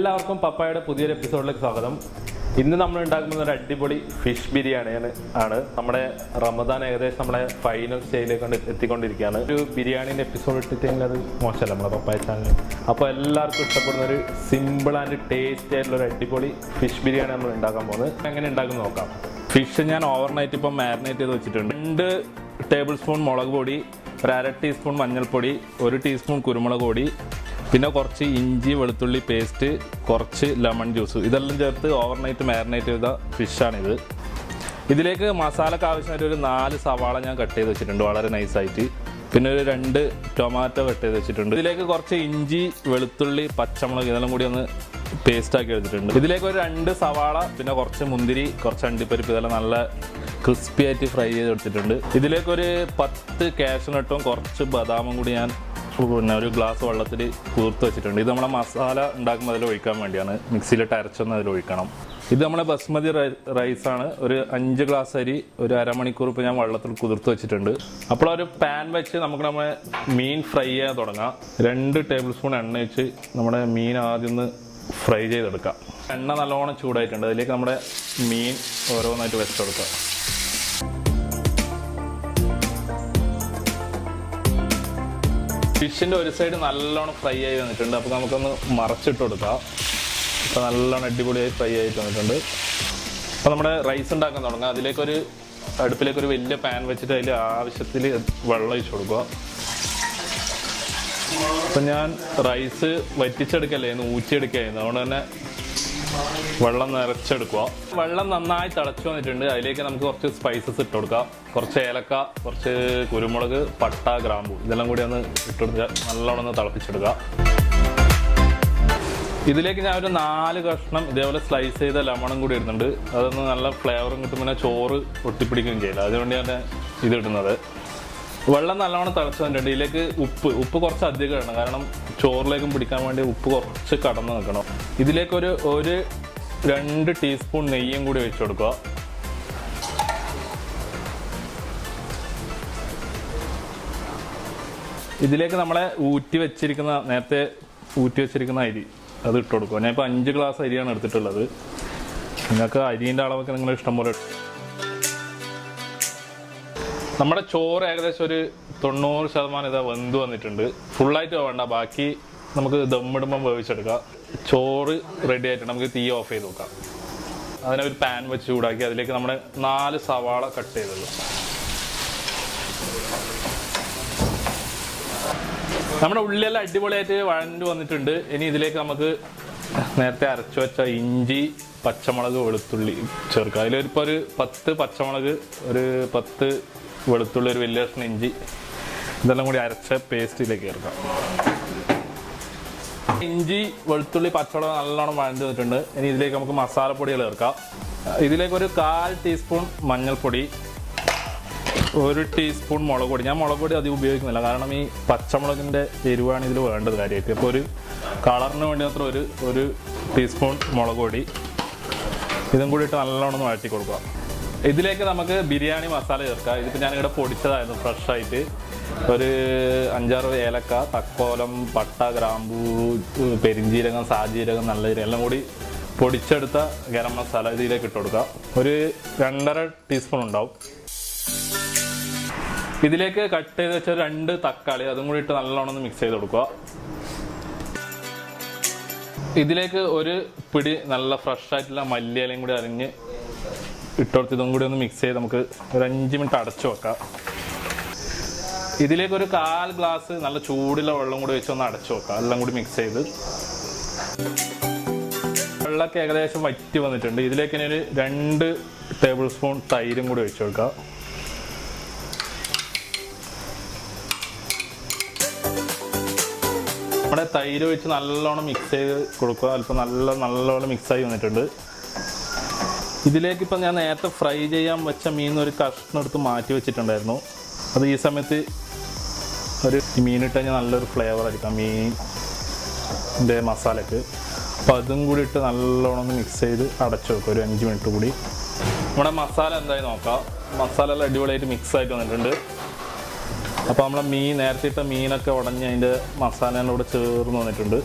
എല്ലാവർക്കും പപ്പായയുടെ പുതിയൊരു എപ്പിസോഡിലേക്ക് സ്വാഗതം. ഇന്ന് നമ്മൾ ഉണ്ടാക്കുന്നത് ഒരു അടിപൊളി ഫിഷ് ബിരിയാണിയാണ്. നമ്മുടെ റമദാൻ ഏകദേശം നമ്മുടെ ഫൈനൽ സ്റ്റേജിലേക്ക് എത്തിക്കൊണ്ടിരിക്കുകയാണ്. ഒരു ബിരിയാണിൻ്റെ എപ്പിസോഡ് ഇട്ടിട്ടെങ്കിൽ അത് മോശമല്ല നമ്മുടെ പപ്പായ ചാനൽ. അപ്പോൾ എല്ലാവർക്കും ഇഷ്ടപ്പെടുന്ന ഒരു സിമ്പിൾ ആൻഡ് ടേസ്റ്റി ആയിട്ടുള്ള ഒരു അടിപൊളി ഫിഷ് ബിരിയാണി നമ്മൾ ഉണ്ടാക്കാൻ പോകുന്നത്. എങ്ങനെ ഉണ്ടാക്കുന്നത് നോക്കാം. ഫിഷ് ഞാൻ ഓവർനൈറ്റ് ഇപ്പം മാരിനേറ്റ് ചെയ്ത് വെച്ചിട്ടുണ്ട്. 2 ടേബിൾ സ്പൂൺ മുളക് പൊടി, 1/2 ടീസ്പൂൺ മഞ്ഞൾപ്പൊടി, 1 ടീസ്പൂൺ കുരുമുളക് പൊടി, പിന്നെ കുറച്ച് ഇഞ്ചി വെളുത്തുള്ളി പേസ്റ്റ്, കുറച്ച് ലെമൺ ജ്യൂസ്, ഇതെല്ലാം ചേർത്ത് ഓവർനൈറ്റ് മാരിനേറ്റ് ചെയ്ത ഫിഷാണിത്. ഇതിലേക്ക് മസാലക്ക് ആവശ്യമായിട്ട് ഒരു 4 സവാള ഞാൻ കട്ട് ചെയ്ത് വെച്ചിട്ടുണ്ട് വളരെ നൈസായിട്ട്. പിന്നെ ഒരു 2 ടൊമാറ്റോ കട്ട് ചെയ്ത് വെച്ചിട്ടുണ്ട്. ഇതിലേക്ക് കുറച്ച് ഇഞ്ചി വെളുത്തുള്ളി പച്ചമുളക് ഇതെല്ലാം കൂടി ഒന്ന് പേസ്റ്റാക്കി എടുത്തിട്ടുണ്ട്. ഇതിലേക്ക് ഒരു 2 സവാള, പിന്നെ കുറച്ച് മുന്തിരി, കുറച്ച് അണ്ടിപ്പരിപ്പ്, ഇതെല്ലാം നല്ല ക്രിസ്പി ആയിട്ട് ഫ്രൈ ചെയ്ത് എടുത്തിട്ടുണ്ട്. ഇതിലേക്കൊരു 10 കാഷ്യൂനട്ടും കുറച്ച് ബദാമും കൂടി ഞാൻ പിന്നെ ഒരു ഗ്ലാസ് വെള്ളത്തിൽ കുതിർത്ത് വെച്ചിട്ടുണ്ട്. ഇത് നമ്മളെ മസാല ഉണ്ടാക്കുമ്പോൾ അതിൽ ഒഴിക്കാൻ വേണ്ടിയാണ്. മിക്സിയിലിട്ട് അരച്ചൊന്ന് അതിൽ ഒഴിക്കണം. ഇത് നമ്മളെ ബസ്മതി റൈസാണ്. ഒരു 5 ഗ്ലാസ് അരി ഒരു അരമണിക്കൂർ ഇപ്പോൾ ഞാൻ വെള്ളത്തിൽ കുതിർത്ത് വെച്ചിട്ടുണ്ട്. അപ്പോൾ ഒരു പാൻ വെച്ച് നമുക്ക് നമ്മുടെ മീൻ ഫ്രൈ ചെയ്യാൻ തുടങ്ങാം. 2 ടേബിൾ സ്പൂൺ എണ്ണ വെച്ച് നമ്മുടെ മീൻ ആദ്യം ഒന്ന് ഫ്രൈ ചെയ്തെടുക്കാം. എണ്ണ നല്ലോണം ചൂടായിട്ടുണ്ട്. അതിലേക്ക് നമ്മുടെ മീൻ ഓരോന്നായിട്ട് വെച്ചെടുക്കാം. ഫിഷിൻ്റെ ഒരു സൈഡ് നല്ലോണം ഫ്രൈ ആയി വന്നിട്ടുണ്ട്. അപ്പോൾ നമുക്കൊന്ന് മറച്ചിട്ട് കൊടുക്കാം. അപ്പോൾ നല്ലോണം അടിപൊളിയായി ഫ്രൈ ആയിട്ട് വന്നിട്ടുണ്ട്. അപ്പോൾ നമ്മുടെ റൈസ് ഉണ്ടാക്കാൻ തുടങ്ങാം. അടുപ്പിലേക്കൊരു വലിയ പാൻ വെച്ചിട്ട് അതിൽ ആവശ്യത്തിൽ വെള്ളം ഒഴിച്ച് കൊടുക്കുക. അപ്പം ഞാൻ റൈസ് വറ്റിച്ചെടുക്കല്ലായിരുന്നു, ഊറ്റിയെടുക്കുകയായിരുന്നു. അതുകൊണ്ട് തന്നെ വെള്ളം നിറച്ചെടുക്കുക. വെള്ളം നന്നായി തിളച്ച് വന്നിട്ടുണ്ട്. അതിലേക്ക് നമുക്ക് കുറച്ച് സ്പൈസസ് ഇട്ട് കൊടുക്കാം. കുറച്ച് ഏലക്ക, കുറച്ച് കുരുമുളക്, പട്ട, ഗ്രാമ്പു, ഇതെല്ലാം കൂടി ഒന്ന് ഇട്ട് കൊടുക്കുക. നല്ലോണം ഒന്ന് തിളപ്പിച്ചെടുക്കുക. ഇതിലേക്ക് ഞാൻ ഒരു 4 കഷ്ണം ഇതേപോലെ സ്ലൈസ് ചെയ്ത ലെമണും കൂടി ഇടുന്നുണ്ട്. അതൊന്ന് നല്ല ഫ്ലേവറും കിട്ടും, പിന്നെ ചോറ് ഒട്ടിപ്പിടിക്കുകയും ചെയ്യില്ല. അതുകൊണ്ട് ഞാൻ ഇത് ഇടുന്നത്. വെള്ളം നല്ലോണം തിളച്ച് വന്നിട്ടുണ്ട്. ഇതിലേക്ക് ഉപ്പ് കുറച്ച് അധികം ഇടണം, കാരണം ചോറിലേക്കും പിടിക്കാൻ വേണ്ടി ഉപ്പ് കുറച്ച് കടന്ന് നിൽക്കണം. ഇതിലേക്ക് ഒരു 2 ടീസ്പൂൺ നെയ്യും കൂടി ഒഴിച്ചു കൊടുക്കുക. ഇതിലേക്ക് നമ്മളെ നേരത്തെ ഊറ്റി വെച്ചിരിക്കുന്ന അരി അത് ഇട്ട് കൊടുക്കുക. ഞാൻ ഇപ്പോൾ 5 ഗ്ലാസ് അരിയാണ് എടുത്തിട്ടുള്ളത്. നിങ്ങൾക്ക് അരിൻ്റെ അളവൊക്കെ നിങ്ങൾ ഇഷ്ടം പോലെ. നമ്മുടെ ചോറ് ഏകദേശം ഒരു 90% ഇതാ വെന്ത് വന്നിട്ടുണ്ട്. ഫുള്ളായിട്ട് വേണ്ട, ബാക്കി നമുക്ക് ദമ്മിടുമ്പം വേവിച്ചെടുക്കാം. ചോറ് റെഡി ആയിട്ട് നമുക്ക് തീ ഓഫ് ചെയ്ത് നോക്കാം. അതിനെ ഒരു പാൻ വെച്ച് ചൂടാക്കി അതിലേക്ക് നമ്മുടെ 4 സവാള കട്ട് ചെയ്തത്. നമ്മുടെ ഉള്ളിയെല്ലാം അടിപൊളിയായിട്ട് വഴണ്ട് വന്നിട്ടുണ്ട്. ഇനി ഇതിലേക്ക് നമുക്ക് നേരത്തെ അരച്ചു വെച്ച ഇഞ്ചി, പച്ചമുളക്, വെളുത്തുള്ളി ചേർക്കാം. അതിലിപ്പോൾ ഒരു 10 പച്ചമുളക്, ഒരു 10 വെളുത്തുള്ളി, ഒരു വലിയ കഷ്ണം ഇഞ്ചി, ഇതെല്ലാം കൂടി അരച്ച പേസ്റ്റിലേക്ക് ചേർക്കാം. ഇഞ്ചി, വെളുത്തുള്ളി, പച്ചമുളക് നല്ലോണം വഴണ്ട് വന്നിട്ടുണ്ട്. ഇനി ഇതിലേക്ക് നമുക്ക് മസാലപ്പൊടികൾ ചേർക്കാം. ഇതിലേക്ക് ഒരു 1/4 ടീസ്പൂൺ മഞ്ഞൾപ്പൊടി, 1 ടീസ്പൂൺ മുളക് പൊടി. ഞാൻ മുളക് പൊടി അധികം ഉപയോഗിക്കുന്നില്ല, കാരണം ഈ പച്ചമുളകിൻ്റെ എരിവാണ് ഇതിൽ വേണ്ടത് കാര്യമായിട്ട്. അപ്പോൾ ഒരു കളറിന് വേണ്ടി മാത്രം ഒരു ടീസ്പൂൺ മുളക് പൊടി, ഇതും കൂടി ഇട്ട് നല്ലോണം വഴറ്റി കൊടുക്കുക. ഇതിലേക്ക് നമുക്ക് ബിരിയാണി മസാല ചേർക്കാം. ഇതിപ്പോൾ ഞാനിവിടെ പൊടിച്ചതായിരുന്നു ഫ്രഷായിട്ട്. ഒരു 5-6 ഏലക്ക, തക്കോലം, പട്ട, ഗ്രാമ്പൂ, പെരിഞ്ജീരകം, സാജീരകം, നല്ല ജീരകം എല്ലാം കൂടി പൊടിച്ചെടുത്ത ഗരം മസാല ഇതിലേക്ക് ഇട്ട് കൊടുക്കുക. ഒരു 2.5 ടീസ്പൂൺ ഉണ്ടാവും. ഇതിലേക്ക് കട്ട് ചെയ്ത് വെച്ച 2 തക്കാളി, അതും കൂടി ഇട്ട് നല്ലോണം ഒന്ന് മിക്സ് ചെയ്ത് കൊടുക്കുക. ഇതിലേക്ക് ഒരു പിടി നല്ല ഫ്രഷായിട്ടുള്ള മല്ലിയിലയും കൂടി അരിഞ്ഞ് ഇട്ടുകൊടുത്ത് ഇതും കൂടി ഒന്ന് മിക്സ് ചെയ്ത് നമുക്ക് ഒരു 5 മിനിറ്റ് അടച്ചു വെക്കാം. ഇതിലേക്ക് ഒരു 1/4 ഗ്ലാസ് നല്ല ചൂടുള്ള വെള്ളം കൂടി വെച്ച് ഒന്ന് അടച്ചു വെക്കാം. എല്ലാം കൂടി മിക്സ് ചെയ്ത് വെള്ളമൊക്കെ ഏകദേശം വറ്റി വന്നിട്ടുണ്ട്. ഇതിലേക്ക് ഇനി ഒരു 2 ടേബിൾ സ്പൂൺ തൈരും കൂടി ഒഴിച്ചു കൊടുക്കാം. നമ്മുടെ തൈര് വെച്ച് നല്ലോണം മിക്സ് ചെയ്ത് കൊടുക്കുക. അല്പം നല്ലോണം മിക്സായി വന്നിട്ടുണ്ട്. ഇതിലേക്ക് ഇപ്പം ഞാൻ നേരത്തെ ഫ്രൈ ചെയ്യാൻ വെച്ച മീൻ ഒരു കഷ്ണം എടുത്ത് മാറ്റി വെച്ചിട്ടുണ്ടായിരുന്നു. അത് ഈ സമയത്ത് ഒരു മീനിട്ട് കഴിഞ്ഞാൽ നല്ലൊരു ഫ്ലേവർ ആയിരിക്കാം മീനിൻ്റെ മസാലയ്ക്ക്. അപ്പോൾ അതും കൂടി ഇട്ട് നല്ലോണം ഒന്ന് മിക്സ് ചെയ്ത് അടച്ചു വെക്കുക ഒരു 5 മിനിറ്റ് കൂടി. നമ്മുടെ മസാല എന്തായി നോക്കാം. മസാല എല്ലാം അടിപൊളിയായിട്ട് മിക്സ് ആയിട്ട് വന്നിട്ടുണ്ട്. അപ്പോൾ നമ്മളെ നേരത്തെ ഇട്ട മീനൊക്കെ ഉടഞ്ഞ് അതിൻ്റെ മസാലേൻ്റെ കൂടെ ചേർന്ന് വന്നിട്ടുണ്ട്.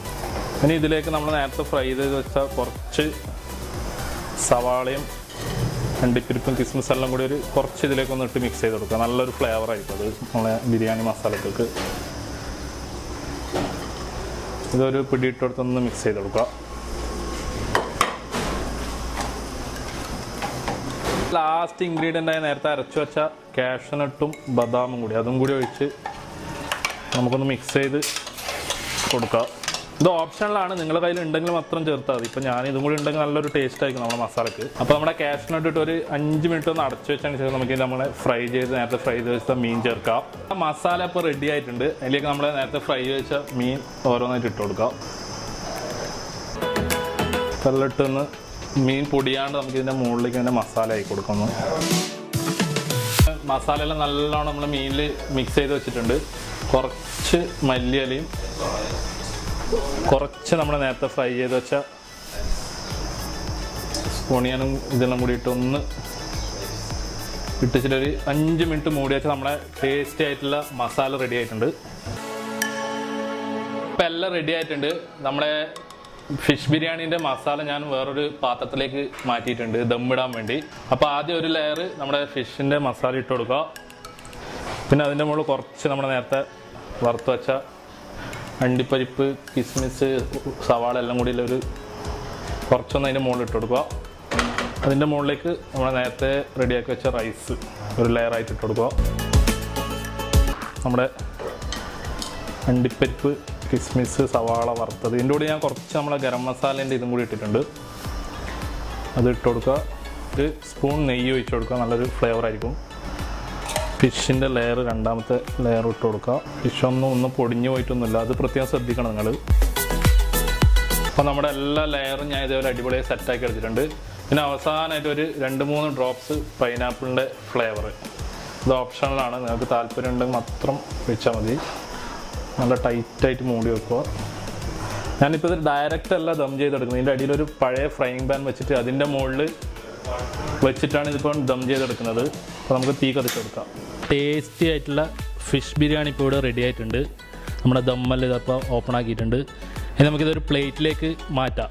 ഇനി ഇതിലേക്ക് നമ്മൾ നേരത്തെ ഫ്രൈ ചെയ്ത് വെച്ച കുറച്ച് സവാളയും അണ്ടിപ്പരിപ്പും കിസ്മിസ് എല്ലാം കൂടി കുറച്ച് ഇതിലേക്കൊന്ന് ഇട്ട് മിക്സ് ചെയ്ത് കൊടുക്കുക. നല്ലൊരു ഫ്ലേവർ ആയിരിക്കും അത് നമ്മളെ ബിരിയാണി മസാലകൾക്ക്. ഇതൊരു പിടി ഇട്ടെടുത്തൊന്ന് മിക്സ് ചെയ്ത് കൊടുക്കുക. ലാസ്റ്റ് ഇൻഗ്രീഡിയൻ്റ് ആയി നേരത്തെ അരച്ചു വെച്ച കാഷ്യൂനട്ടും ബദാമും കൂടി അതും കൂടി ഒഴിച്ച് നമുക്കൊന്ന് മിക്സ് ചെയ്ത് കൊടുക്കുക. ഇത് ഓപ്ഷനിലാണ്, നിങ്ങളുടെ കയ്യിൽ ഉണ്ടെങ്കിൽ മാത്രം ചേർത്താൽ മതി. ഇപ്പം ഞാൻ ഇതും കൂടി ഉണ്ടെങ്കിൽ നല്ലൊരു ടേസ്റ്റ് ആയിരിക്കും നമ്മുടെ മസാലക്ക്. അപ്പോൾ നമ്മുടെ കാഷ്യൂനട്ട് ഇട്ട് ഒരു 5 മിനിറ്റ് ഒന്ന് അടച്ചു വെച്ചതിന് ശേഷം നമുക്ക് നമ്മളെ നേരത്തെ ഫ്രൈ ചെയ്ത് വെച്ച മീൻ ചേർക്കാം. മസാല ഇപ്പോൾ റെഡി ആയിട്ടുണ്ട്. അതിലേക്ക് നമ്മൾ നേരത്തെ ഫ്രൈ വെച്ച മീൻ ഓരോന്നായിട്ട് ഇട്ട് കൊടുക്കാം. കല്ലിട്ടൊന്ന് മീൻ പൊടിയാണ്ട് നമുക്ക് ഇതിൻ്റെ മുകളിലേക്ക് അതിൻ്റെ മസാല ആയി കൊടുക്കുന്നു. മസാല എല്ലാം നല്ലോണം നമ്മൾ മീനിൽ മിക്സ് ചെയ്ത് വെച്ചിട്ടുണ്ട്. കുറച്ച് മല്ലിയിലയും കുറച്ച് നമ്മൾ നേരത്തെ ഫ്രൈ ചെയ്ത് വെച്ച ഓണിയനും ഇതെല്ലാം കൂടിയിട്ട് ഒന്ന് ഇട്ടിച്ചിട്ടൊരു 5 മിനിറ്റ് മൂടി വെച്ചാൽ നമ്മളെ ടേസ്റ്റി ആയിട്ടുള്ള മസാല റെഡി ആയിട്ടുണ്ട്. ഇപ്പം എല്ലാം റെഡി ആയിട്ടുണ്ട്. നമ്മളെ ഫിഷ് ബിരിയാണീൻ്റെ മസാല ഞാൻ വേറൊരു പാത്രത്തിലേക്ക് മാറ്റിയിട്ടുണ്ട് ദമ്മിടാൻ വേണ്ടി. അപ്പോൾ ആദ്യം ഒരു ലെയർ നമ്മുടെ ഫിഷിൻ്റെ മസാല ഇട്ട് കൊടുക്കുക. പിന്നെ അതിൻ്റെ മുകളിൽ കുറച്ച് നമ്മുടെ നേരത്തെ വറുത്ത് വെച്ച അണ്ടിപ്പരിപ്പ്, കിസ്മിസ്, സവാള എല്ലാം കൂടി കുറച്ചൊന്ന് അതിൻ്റെ മുകളിൽ ഇട്ട് കൊടുക്കുക. അതിൻ്റെ മുകളിലേക്ക് നമ്മൾ നേരത്തെ റെഡിയാക്കി വെച്ച റൈസ് ഒരു ലെയറായിട്ട് ഇട്ട് കൊടുക്കുക. നമ്മുടെ അണ്ടിപ്പരിപ്പ്, കിസ്മിസ്, സവാള വറുത്തത്, ഇതിൻ്റെ കൂടെ ഞാൻ കുറച്ച് നമ്മളെ ഗരം മസാലേൻ്റെ ഇതും കൂടി ഇട്ടിട്ടുണ്ട്. അത് ഇട്ട് കൊടുക്കുക. ഒരു സ്പൂൺ നെയ്യ് ഒഴിച്ച് കൊടുക്കുക. നല്ലൊരു ഫ്ലേവർ ആയിരിക്കും. ഫിഷിൻ്റെ ലെയർ, രണ്ടാമത്തെ ലെയർ ഇട്ട് കൊടുക്കുക. ഫിഷൊന്നും പൊടിഞ്ഞു പോയിട്ടൊന്നുമില്ല, അത് പ്രത്യേകം ശ്രദ്ധിക്കണം നിങ്ങൾ. അപ്പോൾ നമ്മുടെ എല്ലാ ലെയറും ഞാൻ ഇതേപോലെ അടിപൊളിയായി സെറ്റാക്കി എടുത്തിട്ടുണ്ട്. പിന്നെ അവസാനമായിട്ട് ഒരു 2-3 ഡ്രോപ്സ് പൈനാപ്പിളിൻ്റെ ഫ്ലേവർ. ഇത് ഓപ്ഷണലാണ്, നിങ്ങൾക്ക് താല്പര്യം ഉണ്ടെങ്കിൽ മാത്രം വെച്ചാൽ മതി. നല്ല ടൈറ്റായിട്ട് മൂടി വെക്കുക. ഞാനിപ്പോൾ ഇത് ഡയറക്റ്റ് അല്ല ദം ചെയ്തെടുക്കുന്നത്. ഇതിൻ്റെ അടിയിലൊരു പഴയ ഫ്രൈയിങ് പാൻ വെച്ചിട്ട് അതിൻ്റെ മുകളിൽ വെച്ചിട്ടാണ് ഇതിപ്പോൾ ദം ചെയ്തെടുക്കുന്നത്. അപ്പോൾ നമുക്ക് തീ കത്തിച്ചെടുക്കാം. ടേസ്റ്റി ആയിട്ടുള്ള ഫിഷ് ബിരിയാണി ഇപ്പോൾ ഇവിടെ റെഡി ആയിട്ടുണ്ട്. നമ്മുടെ ദമ്മെല്ലാം ഇതപ്പോൾ ഓപ്പൺ ആക്കിയിട്ടുണ്ട്. ഇനി നമുക്കിതൊരു പ്ലേറ്റിലേക്ക് മാറ്റാം.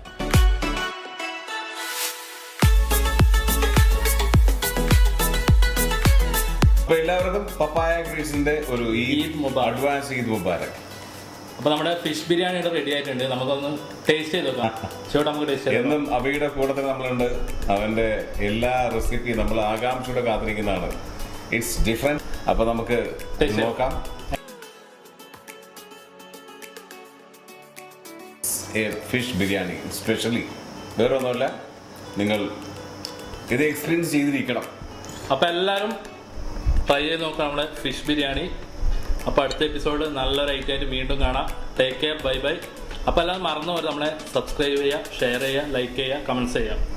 അപ്പോൾ എല്ലാവർക്കും പപ്പായ ക്രീസിന്റെ ഒരു അഡ്വാൻസ് ഈദ് മുബാരക്. അപ്പോൾ നമ്മുടെ ഫിഷ് ബിരിയാണി ഇവിടെ റെഡി ആയിട്ടുണ്ട്. നമുക്കൊന്ന് ടേസ്റ്റ് ചെയ്ത് നോക്കാം. ചേട്ടാ നമുക്ക് ടേസ്റ്റ് ചെയ്യാം. എന്നും അവയുടെ കൂട്ടത്തിൽ നമ്മളുണ്ട്. അവന്റെ എല്ലാ റെസിപ്പി നമ്മൾ ആകാംക്ഷയോടെ കാത്തിരിക്കുന്നതാണ്. It's different. അപ്പോൾ നമുക്ക് നോക്കാം. ഫിഷ് ബിരിയാണി സ്പെഷ്യലി വേറെ ഒന്നുമല്ല, നിങ്ങൾ ഇത് എക്സ്പീരിയൻസ് ചെയ്തിരിക്കണം. അപ്പോൾ എല്ലാവരും ട്രൈ ചെയ്ത് നോക്കാം നമ്മുടെ ഫിഷ് ബിരിയാണി. അപ്പോൾ അടുത്ത എപ്പിസോഡ് നല്ല റൈറ്റായിട്ട് വീണ്ടും കാണാം. Take care, bye bye. അപ്പോൾ എല്ലാവരും മറന്നു പോലെ നമ്മളെ സബ്സ്ക്രൈബ് ചെയ്യുക, ഷെയർ ചെയ്യുക, ലൈക്ക് ചെയ്യുക, കമൻറ്റ്സ് ചെയ്യുക.